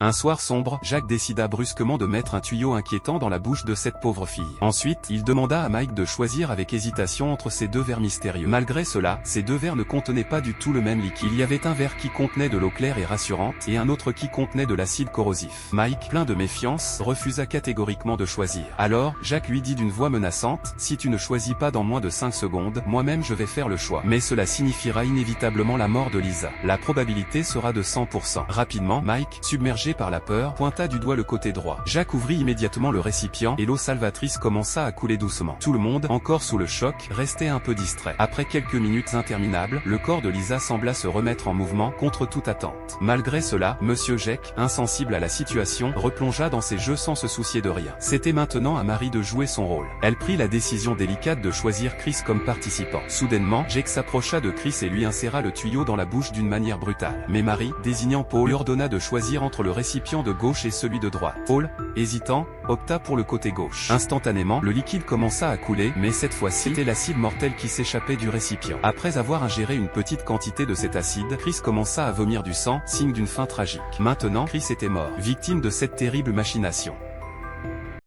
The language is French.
Un soir sombre, Jack décida brusquement de mettre un tuyau inquiétant dans la bouche de cette pauvre fille. Ensuite, il demanda à Mike de choisir avec hésitation entre ces deux verres mystérieux. Malgré cela, ces deux verres ne contenaient pas du tout le même liquide. Il y avait un verre qui contenait de l'eau claire et rassurante, et un autre qui contenait de l'acide corrosif. Mike, plein de méfiance, refusa catégoriquement de choisir. Alors, Jack lui dit d'une voix menaçante, « Si tu ne choisis pas dans moins de 5 secondes, moi-même je vais faire le choix. Mais cela signifiera inévitablement la mort de Lisa. La probabilité sera de 100%. » Rapidement, Mike, submergé par la peur, pointa du doigt le côté droit. Jack ouvrit immédiatement le récipient et l'eau salvatrice commença à couler doucement. Tout le monde, encore sous le choc, restait un peu distrait. Après quelques minutes interminables, le corps de Lisa sembla se remettre en mouvement contre toute attente. Malgré cela, Monsieur Jack, insensible à la situation, replongea dans ses jeux sans se soucier de rien. C'était maintenant à Marie de jouer son rôle. Elle prit la décision délicate de choisir Chris comme participant. Soudainement, Jack s'approcha de Chris et lui inséra le tuyau dans la bouche d'une manière brutale. Mais Marie, désignant Paul, lui ordonna de choisir entre le récipient de gauche et celui de droite. Paul, hésitant, opta pour le côté gauche. Instantanément, le liquide commença à couler, mais cette fois-ci, c'était l'acide mortel qui s'échappait du récipient. Après avoir ingéré une petite quantité de cet acide, Chris commença à vomir du sang, signe d'une fin tragique. Maintenant, Chris était mort, victime de cette terrible machination.